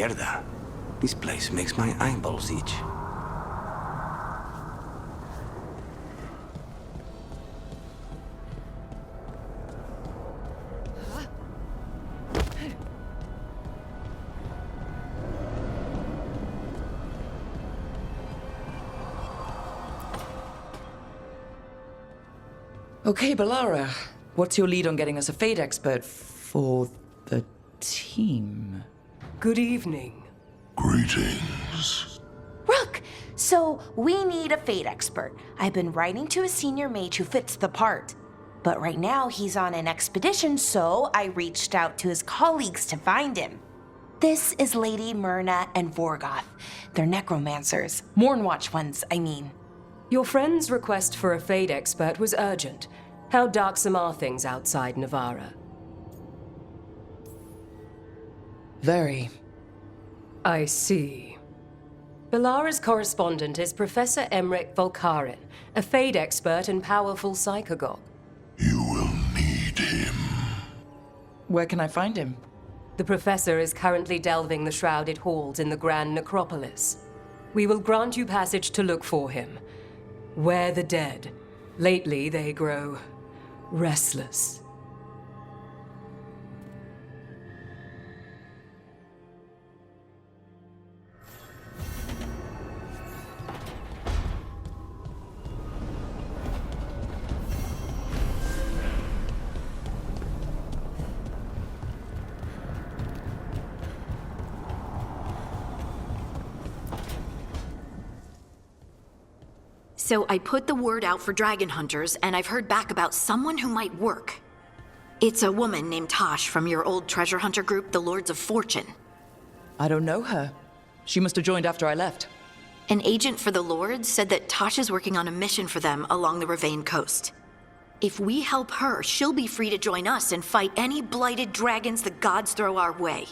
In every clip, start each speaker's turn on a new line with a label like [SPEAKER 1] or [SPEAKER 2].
[SPEAKER 1] mierda. This place makes my eyeballs itch.
[SPEAKER 2] Okay, Balara. What's your lead on getting us a fate expert for the team?
[SPEAKER 3] Good evening.
[SPEAKER 4] Greetings.
[SPEAKER 5] Rook! So, we need a fate expert. I've been writing to a senior mage who fits the part. But right now, he's on an expedition, so I reached out to his colleagues to find him. This is Lady Myrna and Vorgoth. They're necromancers. Mournwatch ones, I mean.
[SPEAKER 3] Your friend's request for a fate expert was urgent. How darksome are things outside Navarra?
[SPEAKER 2] Very.
[SPEAKER 3] I see. Balara's correspondent is Professor Emmerich Volkaren, a fate expert and powerful psychagogue.
[SPEAKER 4] You will need him.
[SPEAKER 2] Where can I find him?
[SPEAKER 3] The professor is currently delving the shrouded halls in the Grand Necropolis. We will grant you passage to look for him. Where the dead. Lately they grow restless.
[SPEAKER 6] So I put the word out for dragon hunters, and I've heard back about someone who might work. It's a woman named Tosh from your old treasure hunter group, the Lords of Fortune.
[SPEAKER 2] I don't know her. She must have joined after I left.
[SPEAKER 6] An agent for the Lords said that Tosh is working on a mission for them along the Ravane coast. If we help her, she'll be free to join us and fight any blighted dragons the gods throw our way.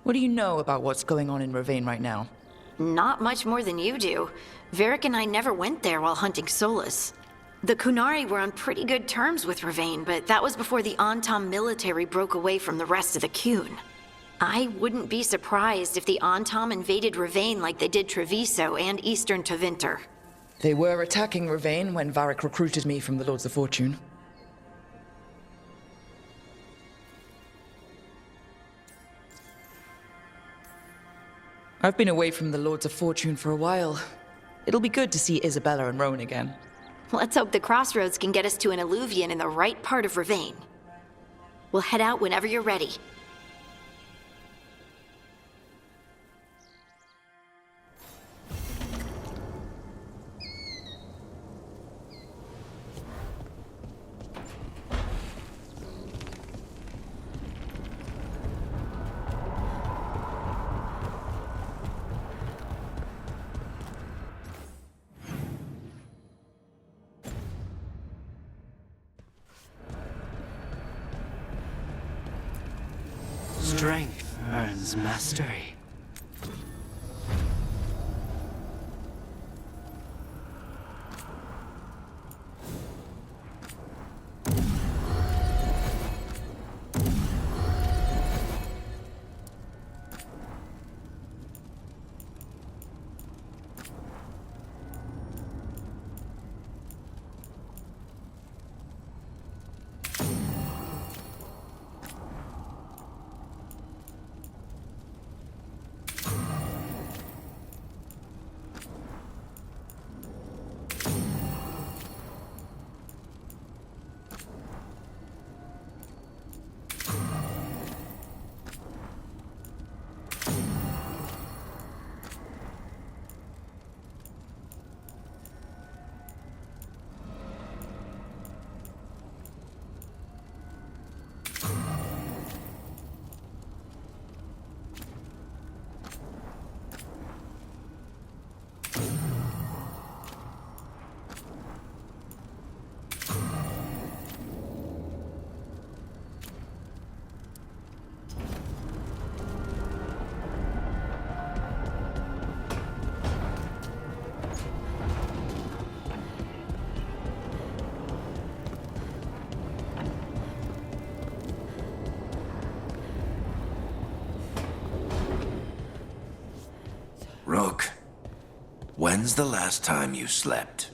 [SPEAKER 2] What do you know about what's going on in Ravane right now?
[SPEAKER 6] Not much more than you do. Varric and I never went there while hunting Solus. The Kunari were on pretty good terms with Ravane, but that was before the Antam military broke away from the rest of the Qun. I wouldn't be surprised if the Antam invaded Ravane like they did Treviso and Eastern Tevinter.
[SPEAKER 2] They were attacking Ravane when Varric recruited me from the Lords of Fortune. I've been away from the Lords of Fortune for a while. It'll be good to see Isabella and Rowan again.
[SPEAKER 6] Let's hope the crossroads can get us to an alluvion in the right part of Ravane. We'll head out whenever you're ready.
[SPEAKER 7] Strength earns mastery.
[SPEAKER 8] When's the last time you slept?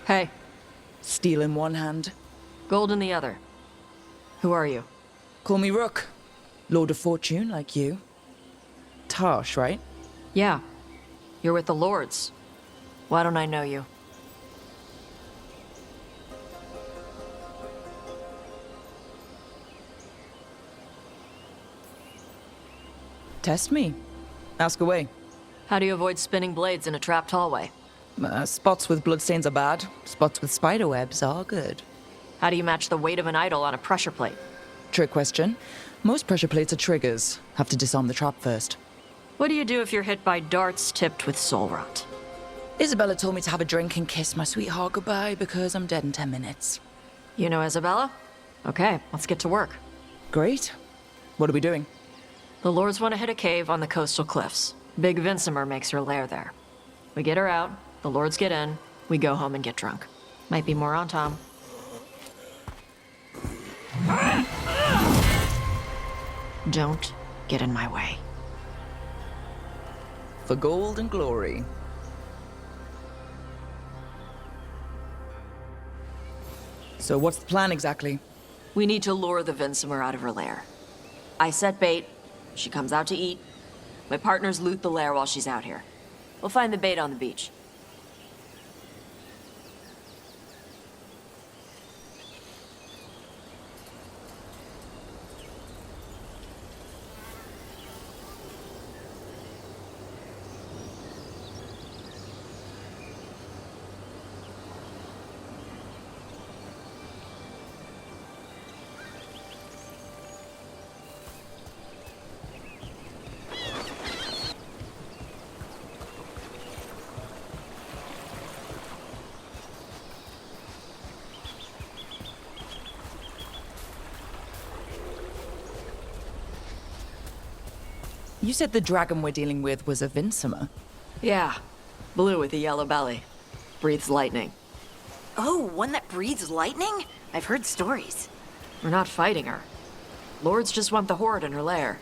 [SPEAKER 9] Hey,
[SPEAKER 2] Steel in one hand.
[SPEAKER 9] gold in the other. Who are you?
[SPEAKER 2] Call me Rook. Lord of Fortune, like you. Tarsh, right?
[SPEAKER 9] Yeah, you're with the Lords. Why don't I know you?
[SPEAKER 2] Test me. Ask away.
[SPEAKER 9] How do you avoid spinning blades in a trapped hallway?
[SPEAKER 2] Spots with bloodstains are bad. Spots with spiderwebs are good.
[SPEAKER 9] How do you match the weight of an idol on a pressure plate?
[SPEAKER 2] Trick question. Most pressure plates are triggers. Have to disarm the trap first.
[SPEAKER 9] What do you do if you're hit by darts tipped with soul rot?
[SPEAKER 2] Isabella told me to have a drink and kiss my sweetheart goodbye because I'm dead in 10 minutes.
[SPEAKER 9] You know Isabella? Okay, let's get to work.
[SPEAKER 2] Great. What are we doing?
[SPEAKER 9] The Lords want to hit a cave on the coastal cliffs. Big Vincimer makes her lair there. We get her out, the Lords get in, we go home and get drunk. Might be more on Tom. Don't get in my way.
[SPEAKER 2] For gold and glory. So what's the plan exactly?
[SPEAKER 9] We need to lure the Vincimer out of her lair. I set bait, she comes out to eat. My partners loot the lair while she's out here. We'll find the bait on the beach.
[SPEAKER 2] You said the dragon we're dealing with was a Vinsomer.
[SPEAKER 9] Yeah. Blue with a yellow belly. Breathes lightning.
[SPEAKER 6] Oh, one that breathes lightning? I've heard stories.
[SPEAKER 9] We're not fighting her. Lords just want the horde in her lair.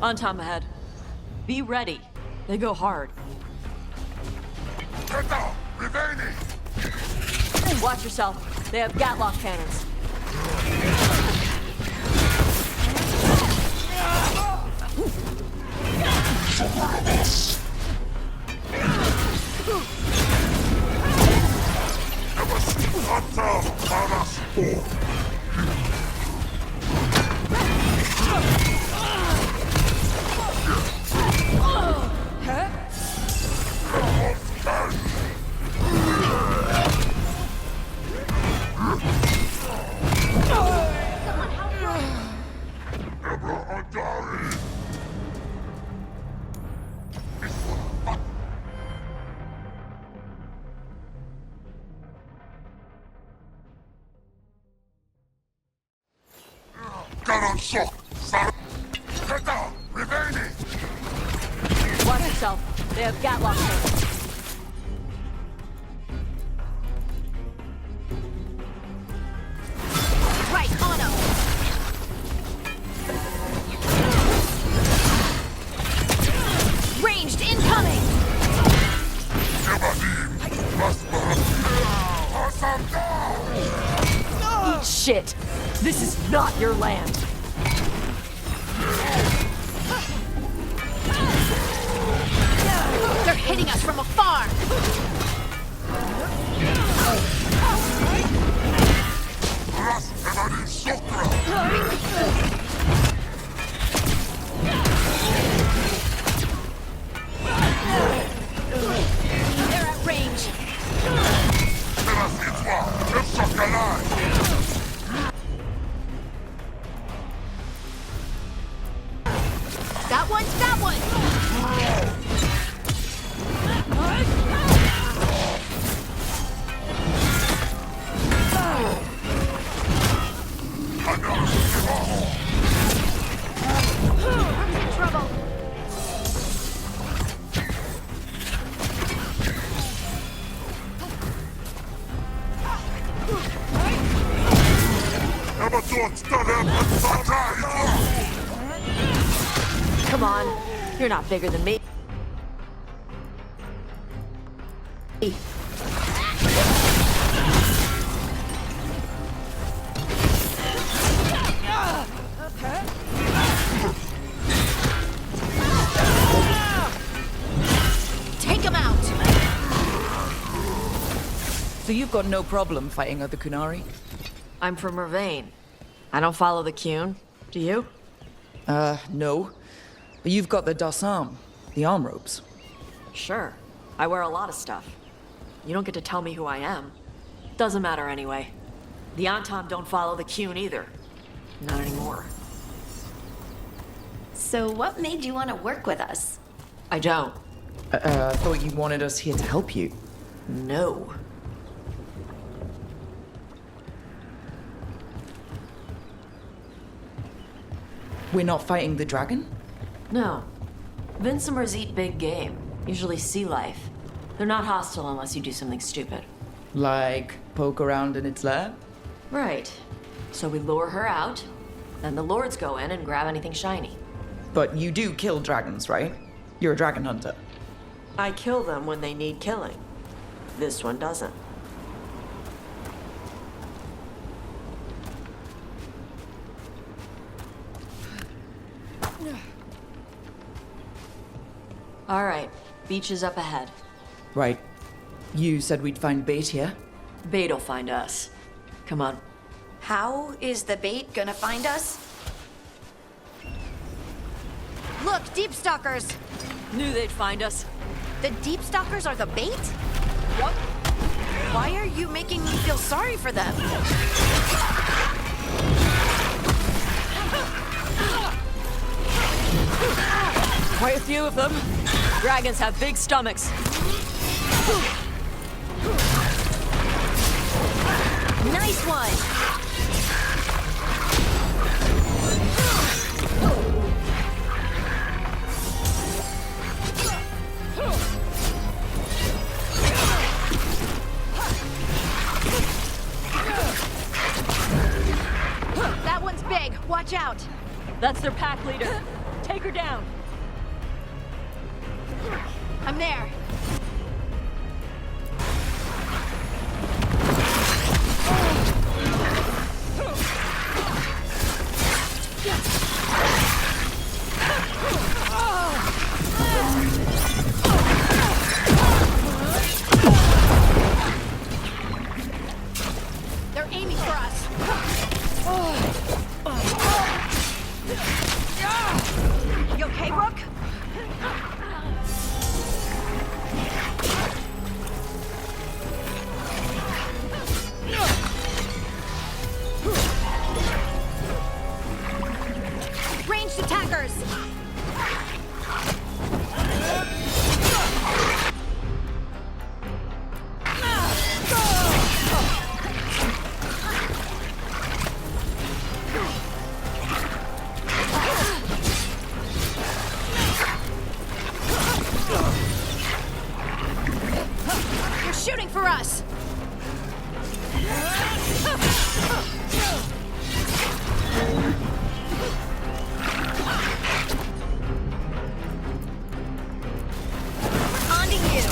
[SPEAKER 9] On Tom ahead. Be ready. They go hard.
[SPEAKER 4] Get down! Reveni!
[SPEAKER 9] Watch yourself. They have Gatlock cannons.
[SPEAKER 4] Garon shock! Sar! Get down! Reveni!
[SPEAKER 9] Watch yourself. They have Gatlock cannons.
[SPEAKER 6] Right, on him! Ranged incoming!
[SPEAKER 9] Eat shit. This is not your land.
[SPEAKER 6] They're hitting us from afar! They're at range. That one's that one! I'm in trouble.
[SPEAKER 9] Come on. You're not bigger than me.
[SPEAKER 6] Take him out!
[SPEAKER 2] So you've got no problem fighting other Kunari?
[SPEAKER 9] I'm from Ravain. I don't follow the Qun. Do you?
[SPEAKER 2] No. But you've got the Dasam, the arm ropes.
[SPEAKER 9] Sure. I wear a lot of stuff. You don't get to tell me who I am. Doesn't matter anyway. The Antam don't follow the Qun either. Not anymore.
[SPEAKER 6] So what made you want to work with us?
[SPEAKER 9] I don't.
[SPEAKER 2] I thought you wanted us here to help you.
[SPEAKER 9] No.
[SPEAKER 2] We're not fighting the dragon?
[SPEAKER 9] No. Vinsomers eat big game, usually sea life. They're not hostile unless you do something stupid.
[SPEAKER 2] Like poke around in its lair?
[SPEAKER 9] Right. So we lure her out, then the lords go in and grab anything shiny.
[SPEAKER 2] But you do kill dragons, right? You're a dragon hunter.
[SPEAKER 9] I kill them when they need killing. This one doesn't. All right, beach is up ahead.
[SPEAKER 2] Right. You said we'd find bait here?
[SPEAKER 9] Bait'll find us. Come on.
[SPEAKER 6] How is the bait gonna find us? Look, deep stalkers!
[SPEAKER 9] Knew they'd find us.
[SPEAKER 6] The deep stalkers are the bait?
[SPEAKER 9] Yup.
[SPEAKER 6] Why are you making me feel sorry for them?
[SPEAKER 2] Quite a few of them.
[SPEAKER 9] Dragons have big stomachs.
[SPEAKER 6] Nice one!
[SPEAKER 9] That one's big. Watch out. That's their pack leader. Take her down. I'm there. They're aiming for us. You okay, Rook? Ranged attackers! They're shooting for us! On to you!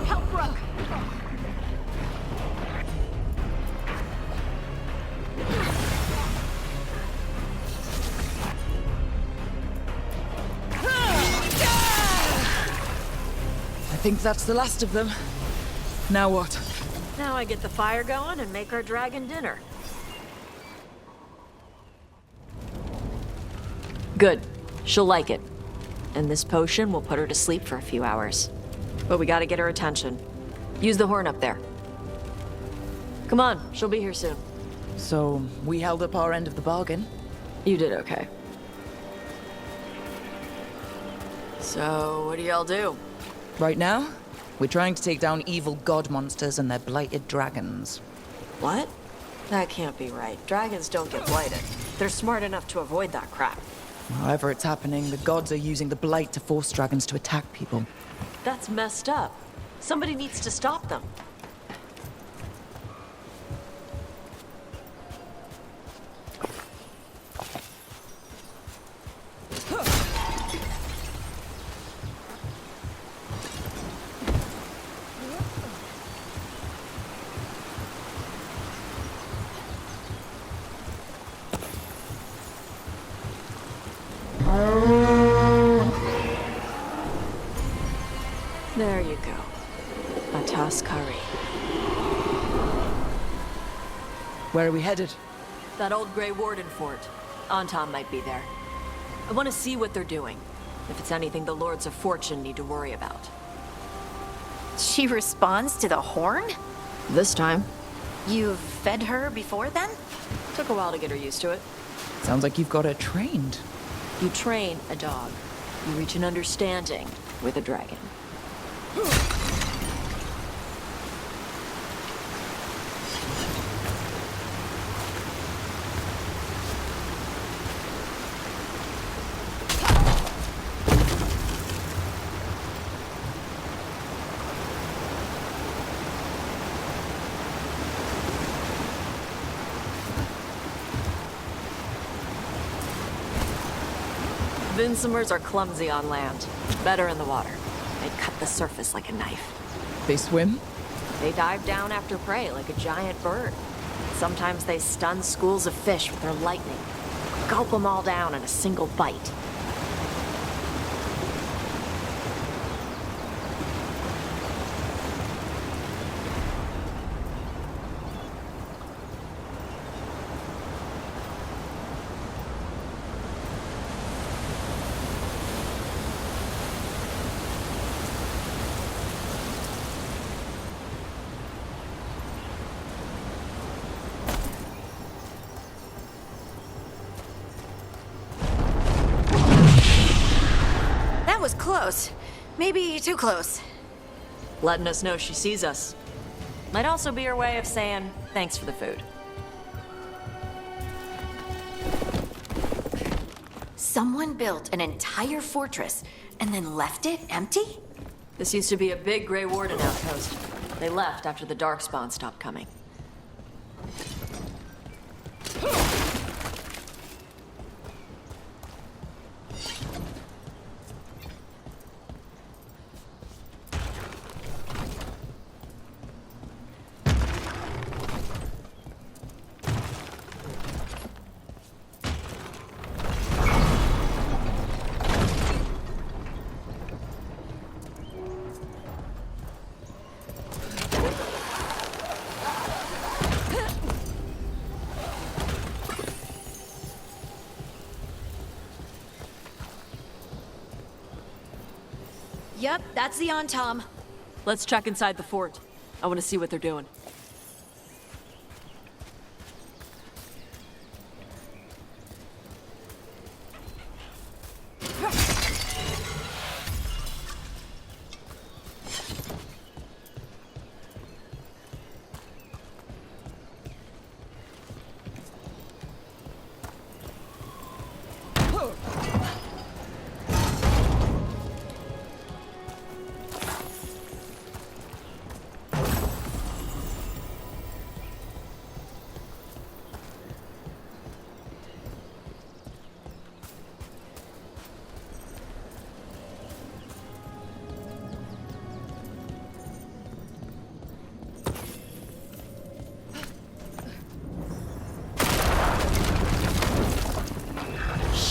[SPEAKER 9] Help Rook!
[SPEAKER 2] I think that's the last of them. Now what?
[SPEAKER 9] Now I get the fire going and make our dragon dinner. Good. She'll like it. And this potion will put her to sleep for a few hours. But we gotta get her attention. Use the horn up there. Come on, she'll be here soon.
[SPEAKER 2] So, we held up our end of the bargain.
[SPEAKER 9] You did okay. So, what do y'all do?
[SPEAKER 2] Right now, we're trying to take down evil god monsters and their blighted dragons.
[SPEAKER 9] What? That can't be right. Dragons don't get blighted. They're smart enough to avoid that crap.
[SPEAKER 2] However it's happening, the gods are using the blight to force dragons to attack people.
[SPEAKER 9] That's messed up. Somebody needs to stop them. There you go. A toss curry.
[SPEAKER 2] Where are we headed?
[SPEAKER 9] That old Grey Warden fort. Anton might be there. I want to see what they're doing. If it's anything the Lords of Fortune need to worry about.
[SPEAKER 6] She responds to the horn?
[SPEAKER 9] This time.
[SPEAKER 6] You've fed her before then?
[SPEAKER 9] Took a while to get her used to it.
[SPEAKER 2] Sounds like you've got her trained.
[SPEAKER 9] You train a dog. You reach an understanding with a dragon. Vinsomers are clumsy on land, better in the water. They'd cut the surface like a knife.
[SPEAKER 2] They swim?
[SPEAKER 9] They dive down after prey like a giant bird. Sometimes they stun schools of fish with their lightning. Gulp them all down in a single bite.
[SPEAKER 6] That was close. Maybe too close.
[SPEAKER 9] Letting us know she sees us. Might also be her way of saying thanks for the food.
[SPEAKER 6] Someone built an entire fortress and then left it empty?
[SPEAKER 9] This used to be a big Grey Warden outpost. They left after the Darkspawn stopped coming.
[SPEAKER 6] Yep, that's the Tom.
[SPEAKER 9] Let's check inside the fort. I want to see what they're doing.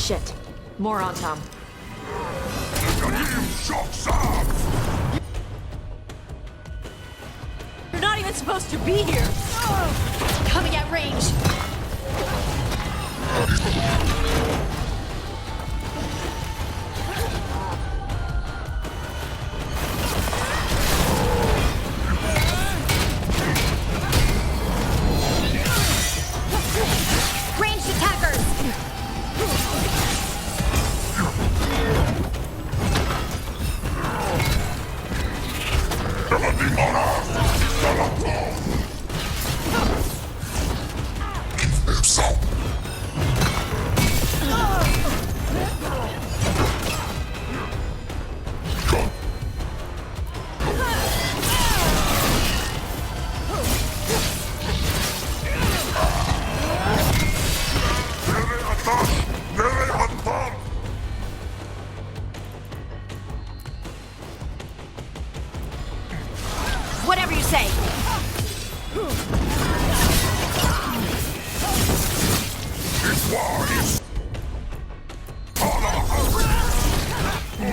[SPEAKER 9] Shit. More on Tom. You're not even supposed to be here!
[SPEAKER 6] Coming at range. Ranged attackers! Whatever you say.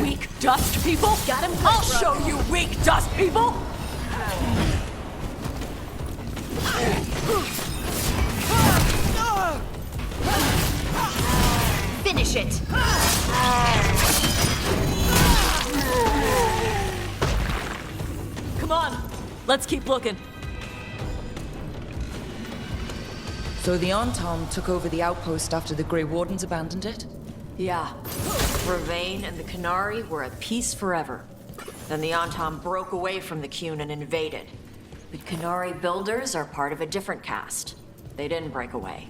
[SPEAKER 9] Weak dust people?
[SPEAKER 6] Got him.
[SPEAKER 9] I'll show you weak dust people!
[SPEAKER 6] Finish it.
[SPEAKER 9] Come on, let's keep looking.
[SPEAKER 2] So the Antom took over the outpost after the Grey Wardens abandoned it?
[SPEAKER 9] Yeah. Ravain and the Qunari were at peace forever. Then the Antom broke away from the Qun and invaded. The Qunari builders are part of a different caste. They didn't break away.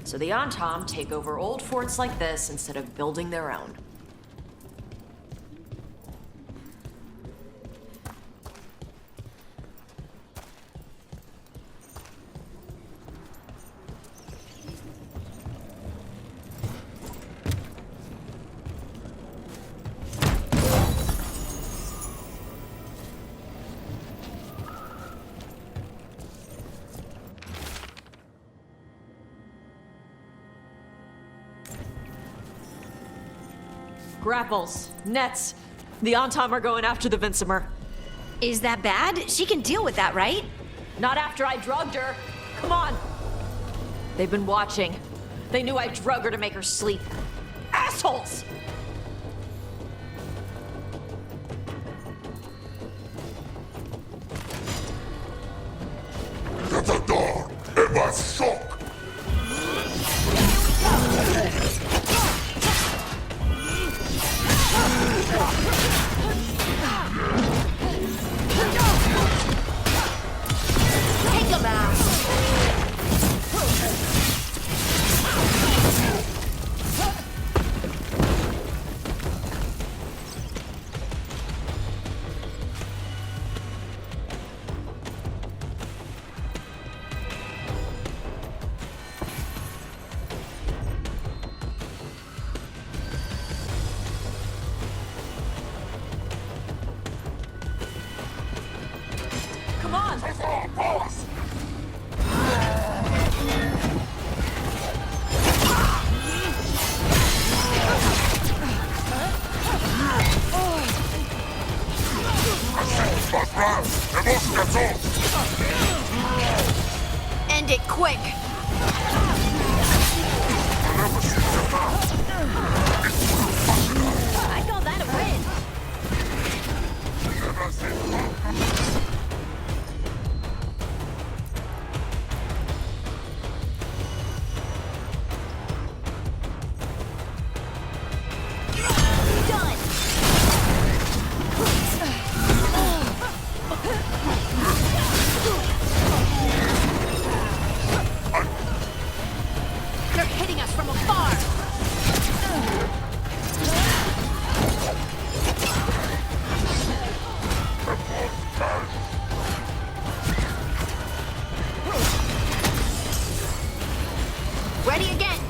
[SPEAKER 9] So the Antom take over old forts like this instead of building their own. Grapples, nets. The Antom are going after the Vincimer.
[SPEAKER 6] Is that bad? She can deal with that, right?
[SPEAKER 9] Not after I drugged her. Come on. They've been watching. They knew I drug her to make her sleep. Assholes!
[SPEAKER 4] Catador! Eva shock!
[SPEAKER 6] Take him out!
[SPEAKER 9] Come on!
[SPEAKER 4] Boss! Patrón! ¡Hemos cazado!
[SPEAKER 6] End it quick! I call that a win! Done! They're hitting us from afar! Ready again!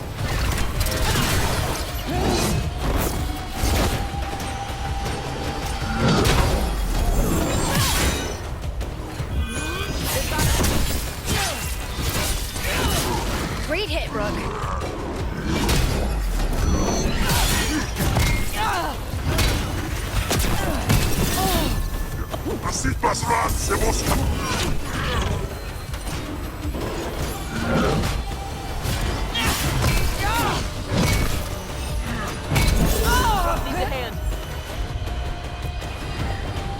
[SPEAKER 6] Great hit, Rook.
[SPEAKER 4] Así pasarán, hemos
[SPEAKER 9] Needs a hand.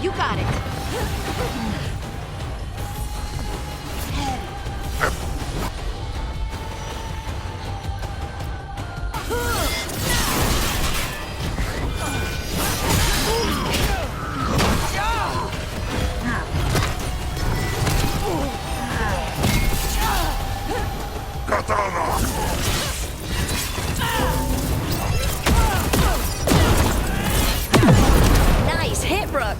[SPEAKER 6] You got it.
[SPEAKER 4] katana!
[SPEAKER 6] Nice hit, Rook.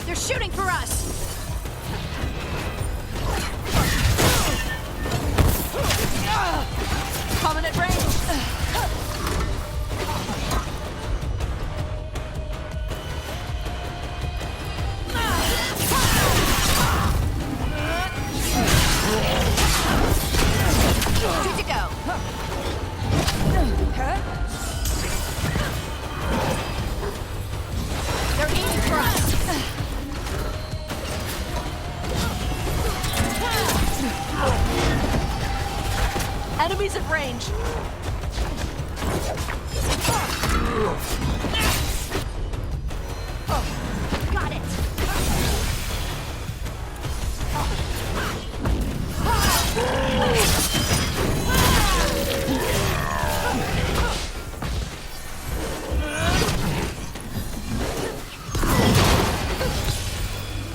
[SPEAKER 6] They're shooting for us.
[SPEAKER 9] Coming at range.
[SPEAKER 6] Good to go. They're aiming for us.
[SPEAKER 9] Enemies at range.
[SPEAKER 6] Got it.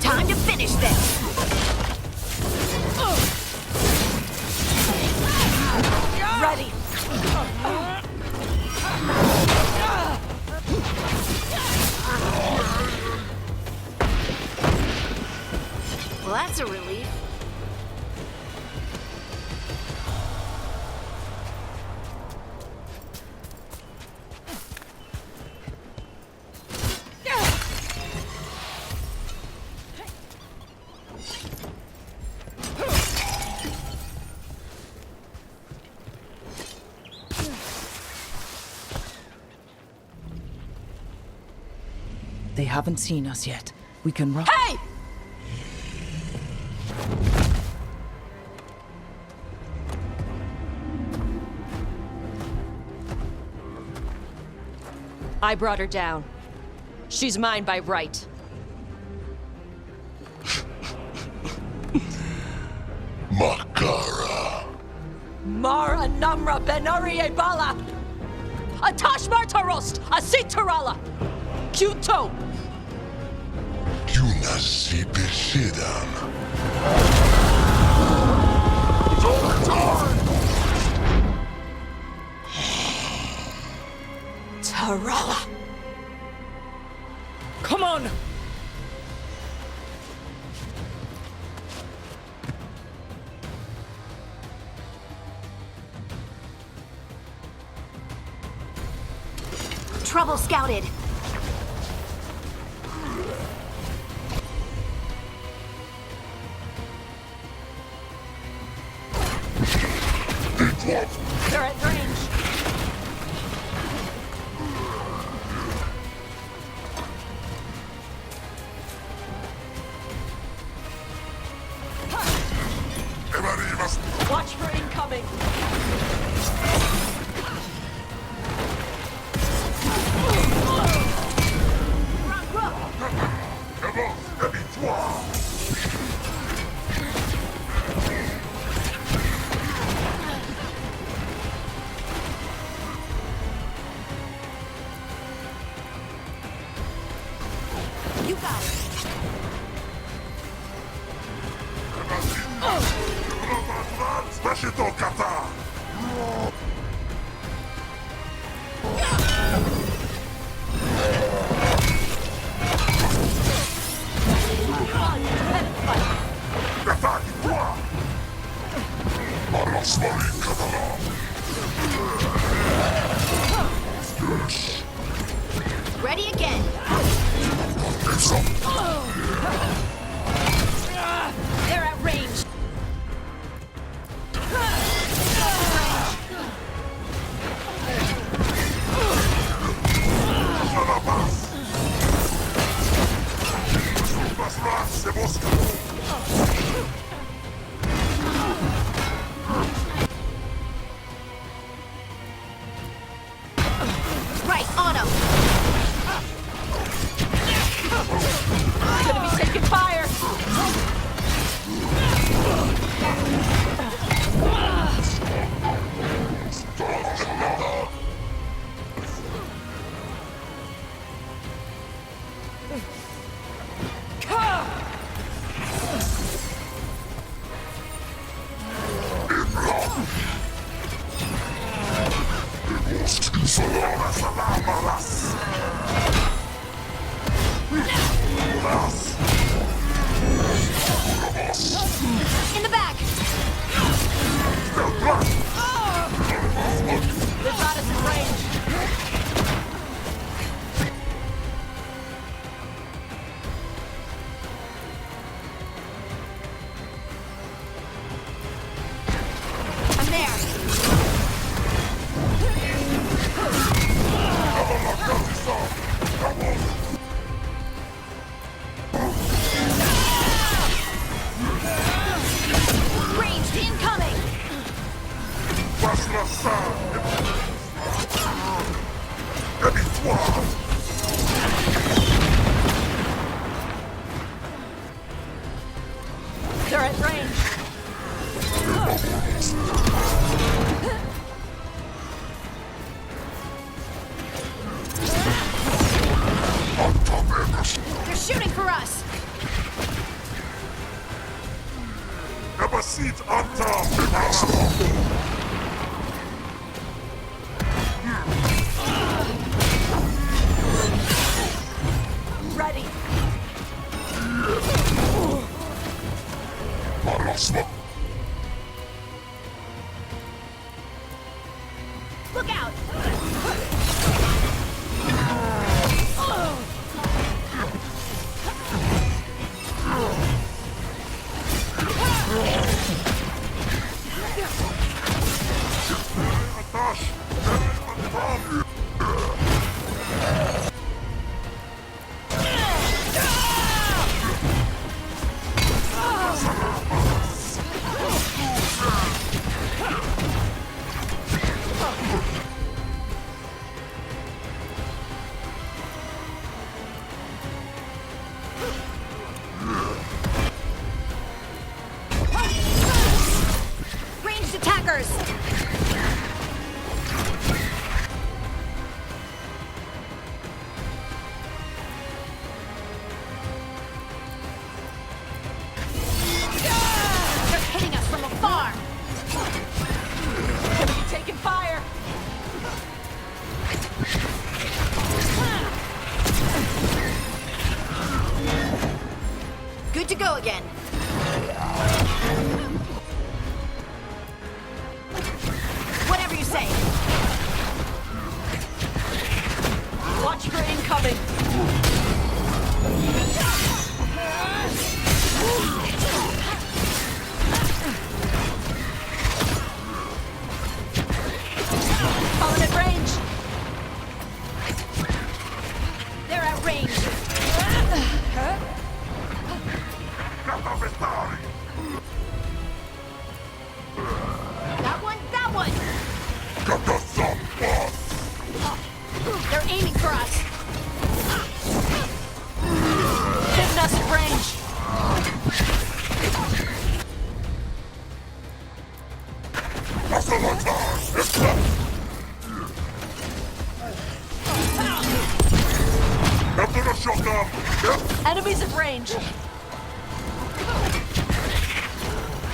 [SPEAKER 6] Time to finish this.
[SPEAKER 9] Ready.
[SPEAKER 6] Well, that's a relief.
[SPEAKER 2] They haven't seen us yet. We can run.
[SPEAKER 9] Hey! I brought her down. She's mine by right.
[SPEAKER 4] Makara.
[SPEAKER 9] Mara Namra Benari Bala! Atash Martarost! Asitarala! Kyuto!
[SPEAKER 4] Junasi Beshidam.
[SPEAKER 9] Tarala! Come on!
[SPEAKER 6] Trouble scouted.
[SPEAKER 9] They're at range. Watch for incoming.
[SPEAKER 6] You got it.
[SPEAKER 4] Smash it all, Kata! Attaque, toi! Arasmari, Katala!
[SPEAKER 6] Ready again.
[SPEAKER 4] It's up!
[SPEAKER 6] They're at range.
[SPEAKER 4] C'est bon, c'est
[SPEAKER 6] Right, on him.
[SPEAKER 9] Gonna be taking fire.
[SPEAKER 6] In the back.
[SPEAKER 9] They've got us in range.
[SPEAKER 6] I'm there. Ranged incoming.
[SPEAKER 4] Passe la salle! Habille-toi!
[SPEAKER 9] They're at range.
[SPEAKER 6] They're shooting for us.
[SPEAKER 4] Abasit Anta!
[SPEAKER 9] Ready.
[SPEAKER 4] Marasma!
[SPEAKER 6] Look out.
[SPEAKER 4] Attache! Emperor shotgun! Yep!
[SPEAKER 9] Enemies at range!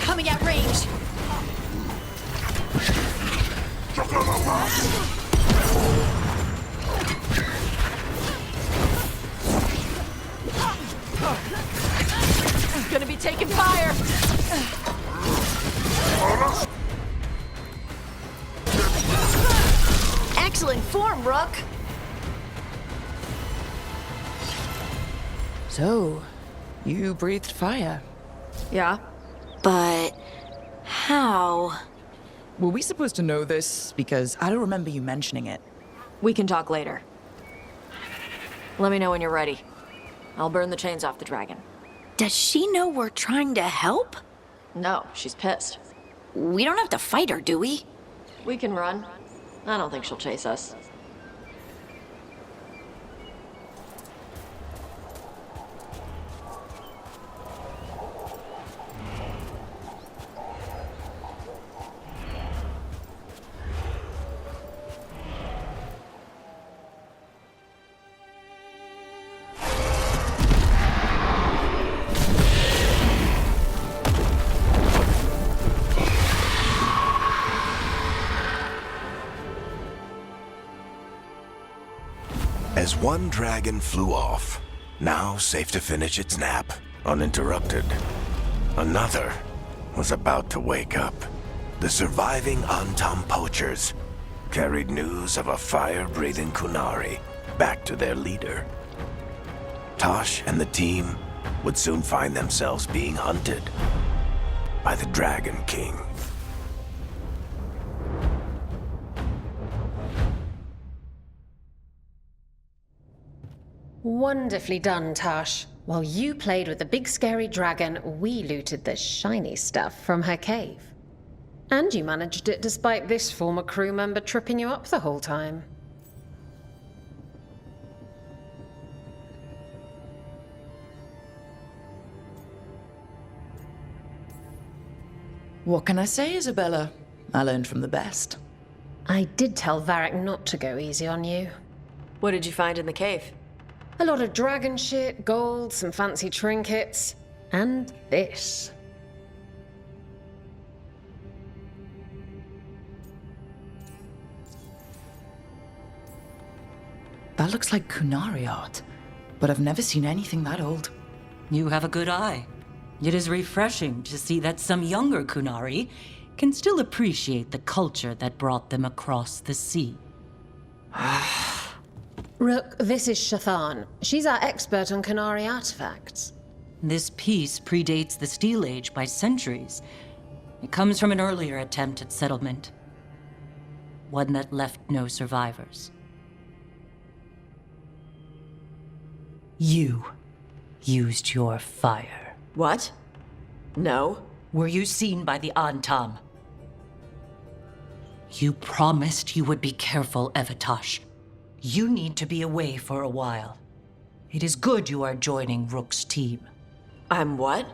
[SPEAKER 9] Coming at range!
[SPEAKER 4] Shotgun attack!
[SPEAKER 9] Gonna be taking fire! Excellent form, Rook!
[SPEAKER 2] So, you breathed fire.
[SPEAKER 9] Yeah?
[SPEAKER 6] But how?
[SPEAKER 2] Were we supposed to know this? Because I don't remember you mentioning it.
[SPEAKER 9] We can talk later. Let me know when you're ready. I'll burn the chains off the dragon.
[SPEAKER 6] Does she know we're trying to help?
[SPEAKER 9] No, she's pissed.
[SPEAKER 6] We don't have to fight her, do we?
[SPEAKER 9] We can run. I don't think she'll chase us.
[SPEAKER 8] As one dragon flew off, now safe to finish its nap, uninterrupted, another was about to wake up. The surviving Antam poachers carried news of a fire-breathing Kunari back to their leader. Tosh and the team would soon find themselves being hunted by the Dragon King.
[SPEAKER 10] Wonderfully done, Tash. While you played with the big scary dragon, we looted the shiny stuff from her cave. And you managed it despite this former crew member tripping you up the whole time.
[SPEAKER 2] What can I say, Isabella? I learned from the best.
[SPEAKER 10] I did tell Varric not to go easy on you.
[SPEAKER 9] What did you find in the cave?
[SPEAKER 10] A lot of dragon shit, gold, some fancy trinkets, and this.
[SPEAKER 2] That looks like Kunari art, but I've never seen anything that old.
[SPEAKER 11] You have a good eye. It is refreshing to see that some younger Kunari can still appreciate the culture that brought them across the sea.
[SPEAKER 10] Rook, this is Shathan. She's our expert on Kunari artifacts.
[SPEAKER 11] This piece predates the Steel Age by centuries. It comes from an earlier attempt at settlement. One that left no survivors. You used your fire.
[SPEAKER 9] What? No.
[SPEAKER 11] Were you seen by the Antam? You promised you would be careful, Evatosh. You need to be away for a while. It is good you are joining Rook's team.
[SPEAKER 9] I'm what?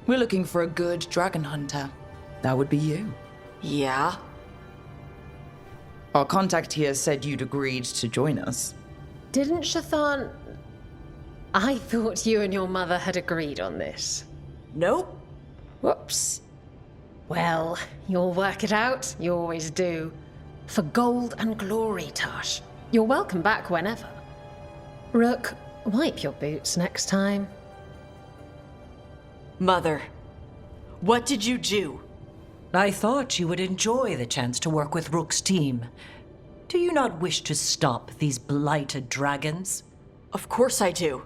[SPEAKER 2] We're looking for a good dragon hunter. That would be you.
[SPEAKER 9] Yeah?
[SPEAKER 2] Our contact here said you'd agreed to join us.
[SPEAKER 10] Didn't Shathan... I thought you and your mother had agreed on this.
[SPEAKER 9] Nope.
[SPEAKER 10] Whoops. Well, you'll work it out. You always do. For gold and glory, Tash. You're welcome back whenever. Rook, wipe your boots next time.
[SPEAKER 9] Mother, what did you do?
[SPEAKER 11] I thought you would enjoy the chance to work with Rook's team. Do you not wish to stop these blighted dragons?
[SPEAKER 9] Of course I do.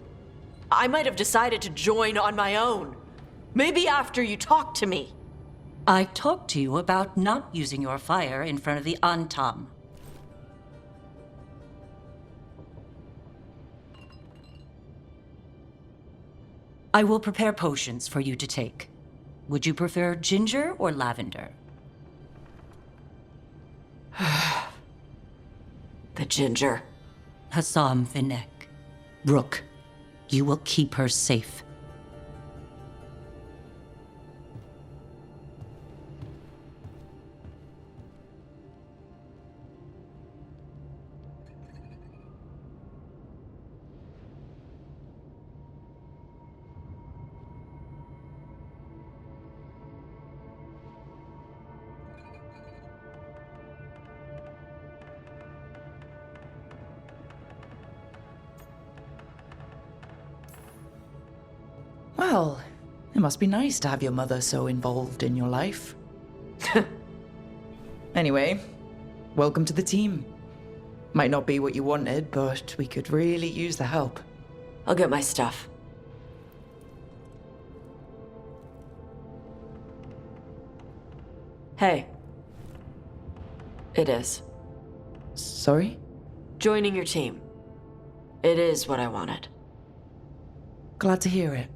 [SPEAKER 9] I might have decided to join on my own. Maybe after you talked to me.
[SPEAKER 11] I talked to you about not using your fire in front of the Antam. I will prepare potions for you to take. Would you prefer ginger or lavender?
[SPEAKER 9] The ginger.
[SPEAKER 11] Hassam Vinek. Rook, you will keep her safe.
[SPEAKER 2] Well, it must be nice to have your mother so involved in your life. Anyway, welcome to the team. Might not be what you wanted, but we could really use the help.
[SPEAKER 9] I'll get my stuff. Hey. It is.
[SPEAKER 2] Sorry?
[SPEAKER 9] Joining your team. It is what I wanted.
[SPEAKER 2] Glad to hear it.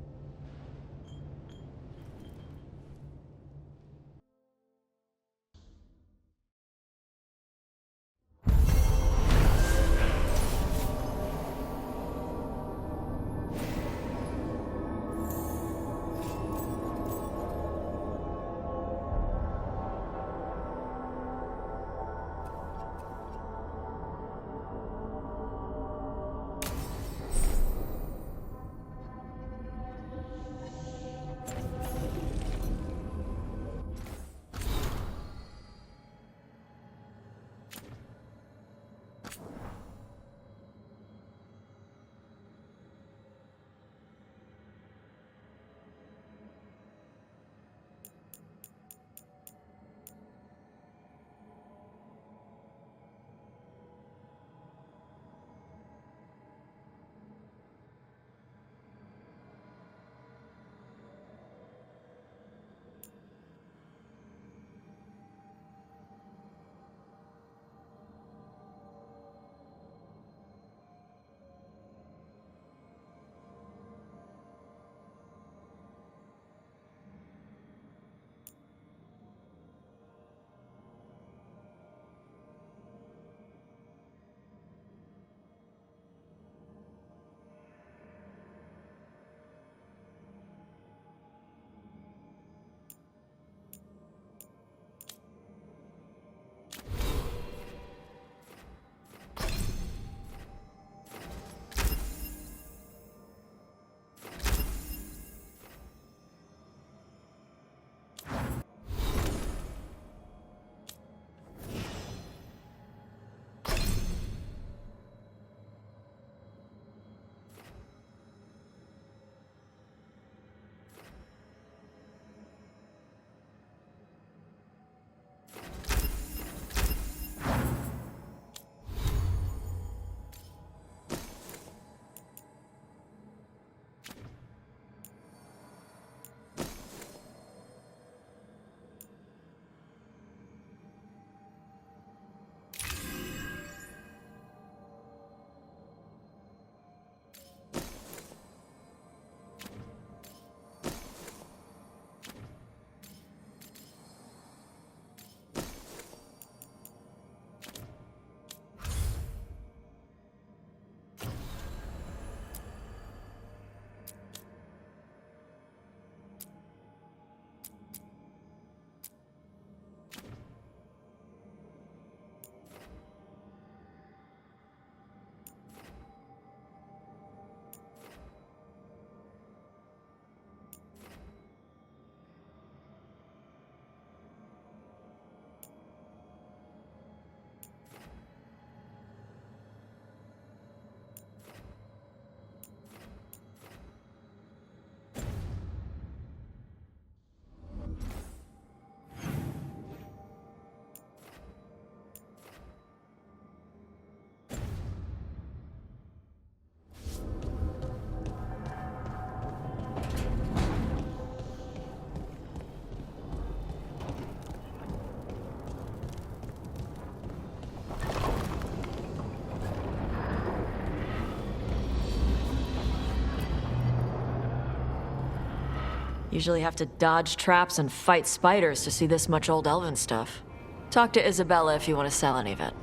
[SPEAKER 9] Usually have to dodge traps and fight spiders to see this much old elven stuff. Talk to Isabella if you want to sell any of it.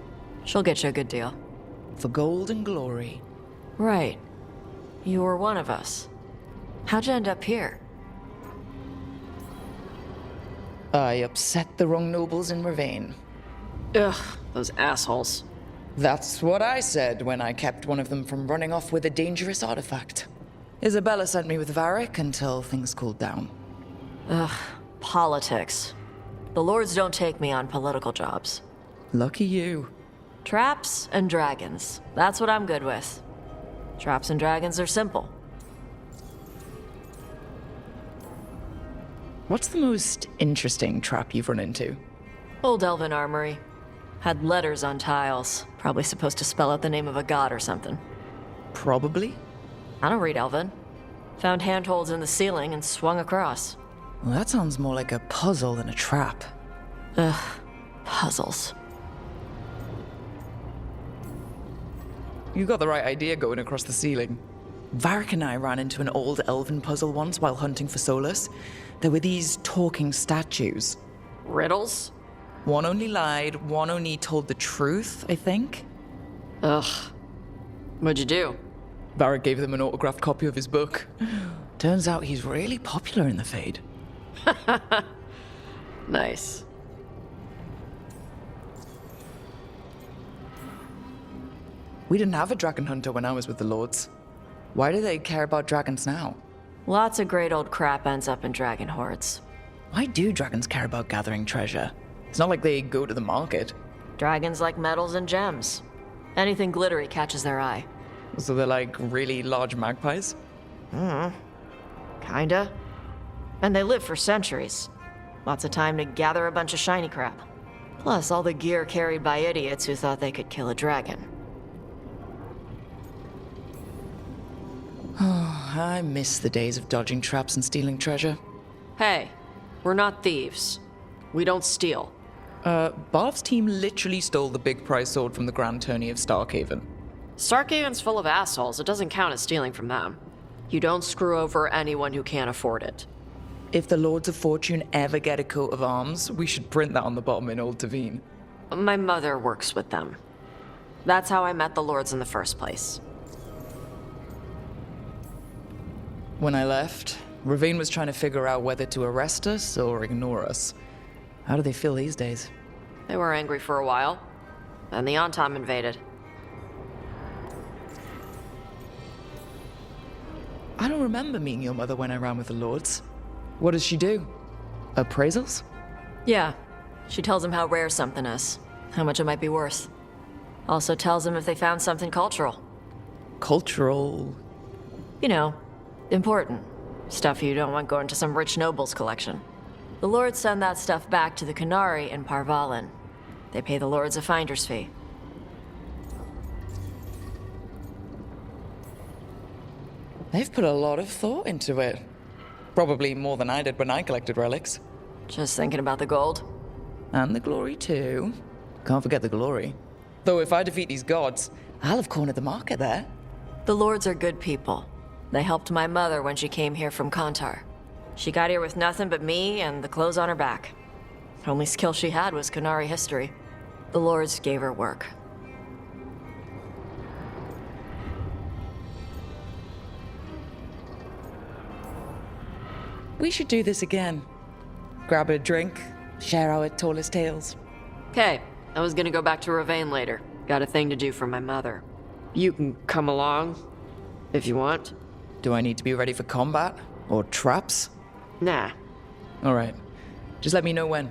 [SPEAKER 9] She'll get you a good deal.
[SPEAKER 2] For gold and glory.
[SPEAKER 9] Right. You were one of us. How'd you end up here?
[SPEAKER 2] I upset the wrong nobles in Ravane.
[SPEAKER 9] Ugh, those assholes.
[SPEAKER 2] That's what I said when I kept one of them from running off with a dangerous artifact. Isabella sent me with Varric until things cooled down.
[SPEAKER 9] Ugh, politics. The lords don't take me on political jobs.
[SPEAKER 2] Lucky you.
[SPEAKER 9] Traps and dragons. That's what I'm good with. Traps and dragons are simple.
[SPEAKER 2] What's the most interesting trap you've run into?
[SPEAKER 9] Old elven armory. Had letters on tiles. Probably supposed to spell out the name of a god or something.
[SPEAKER 2] Probably.
[SPEAKER 9] I don't read elven. Found handholds in the ceiling and swung across.
[SPEAKER 2] Well, that sounds more like a puzzle than a trap.
[SPEAKER 9] Ugh, puzzles.
[SPEAKER 2] You got the right idea going across the ceiling. Varric and I ran into an old elven puzzle once while hunting for Solus. There were these talking statues.
[SPEAKER 9] Riddles?
[SPEAKER 2] One only lied, one only told the truth, I think.
[SPEAKER 9] Ugh. What'd you do?
[SPEAKER 2] Varric gave them an autographed copy of his book. Turns out he's really popular in the Fade.
[SPEAKER 9] Nice.
[SPEAKER 2] We didn't have a dragon hunter when I was with the Lords. Why do they care about dragons now?
[SPEAKER 9] Lots of great old crap ends up in dragon hordes.
[SPEAKER 2] Why do dragons care about gathering treasure? It's not like they go to the market.
[SPEAKER 9] Dragons like metals and gems. Anything glittery catches their eye.
[SPEAKER 2] So they're like really large magpies?
[SPEAKER 9] Kinda. And they live for centuries. Lots of time to gather a bunch of shiny crap. Plus all the gear carried by idiots who thought they could kill a dragon.
[SPEAKER 2] I miss the days of dodging traps and stealing treasure.
[SPEAKER 9] Hey, we're not thieves. We don't steal.
[SPEAKER 2] Barv's team literally stole the big prize sword from the Grand Tourney of Starkhaven.
[SPEAKER 9] Starkhaven's full of assholes. It doesn't count as stealing from them. You don't screw over anyone who can't afford it.
[SPEAKER 2] If the Lords of Fortune ever get a coat of arms, we should print that on the bottom in Old Tavine.
[SPEAKER 9] My mother works with them. That's how I met the lords in the first place.
[SPEAKER 2] When I left, Ravane was trying to figure out whether to arrest us or ignore us. How do they feel these days?
[SPEAKER 9] They were angry for a while. Then the Antom invaded.
[SPEAKER 2] I don't remember meeting your mother when I ran with the Lords. What does she do? Appraisals?
[SPEAKER 9] Yeah. She tells them how rare something is, how much it might be worth. Also tells them if they found something cultural.
[SPEAKER 2] Cultural?
[SPEAKER 9] You know, important. Stuff you don't want going to some rich noble's collection. The lords send that stuff back to the Kunari in Parvalin. They pay the lords a finder's fee.
[SPEAKER 2] They've put a lot of thought into it. Probably more than I did when I collected relics.
[SPEAKER 9] Just thinking about the gold.
[SPEAKER 2] And the glory, too. Can't forget the glory. Though if I defeat these gods, I'll have cornered the market there.
[SPEAKER 9] The lords are good people. They helped my mother when she came here from Kontar. She got here with nothing but me and the clothes on her back. Only skill she had was Kunari history. The lords gave her work.
[SPEAKER 2] We should do this again. Grab a drink, share our tallest tales.
[SPEAKER 9] Okay, I was gonna go back to Ravane later. Got a thing to do for my mother. You can come along, if you want.
[SPEAKER 2] Do I need to be ready for combat? Or traps?
[SPEAKER 9] Nah.
[SPEAKER 2] Alright. Just let me know when.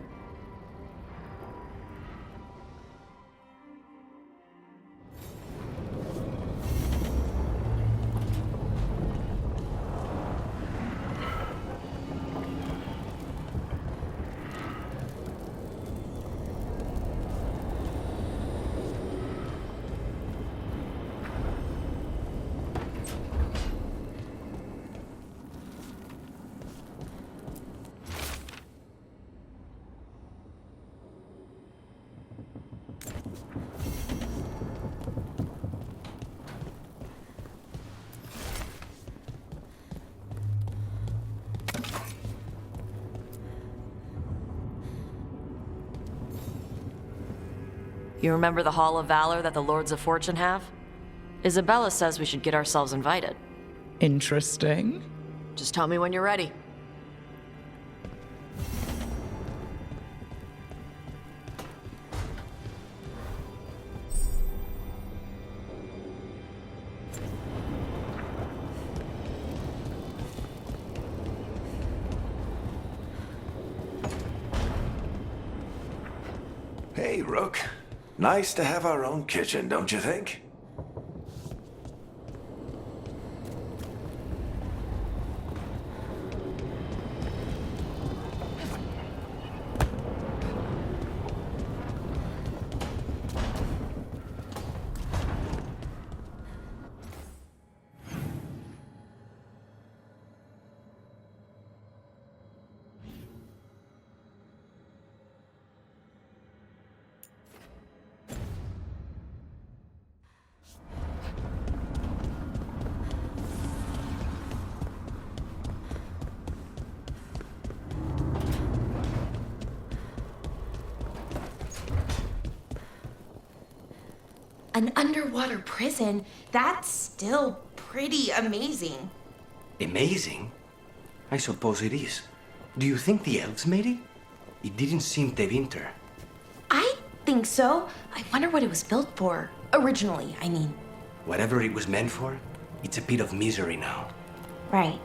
[SPEAKER 9] You remember the Hall of Valor that the Lords of Fortune have? Isabella says we should get ourselves invited.
[SPEAKER 2] Interesting.
[SPEAKER 9] Just tell me when you're ready.
[SPEAKER 8] Hey, Rook. Nice to have our own kitchen, don't you think?
[SPEAKER 5] An underwater prison? That's still pretty amazing.
[SPEAKER 1] Amazing? I suppose it is. Do you think the elves made it? It didn't seem to winter.
[SPEAKER 5] I think so. I wonder what it was built for. Originally, I mean.
[SPEAKER 1] Whatever it was meant for, it's a pit of misery now.
[SPEAKER 5] Right.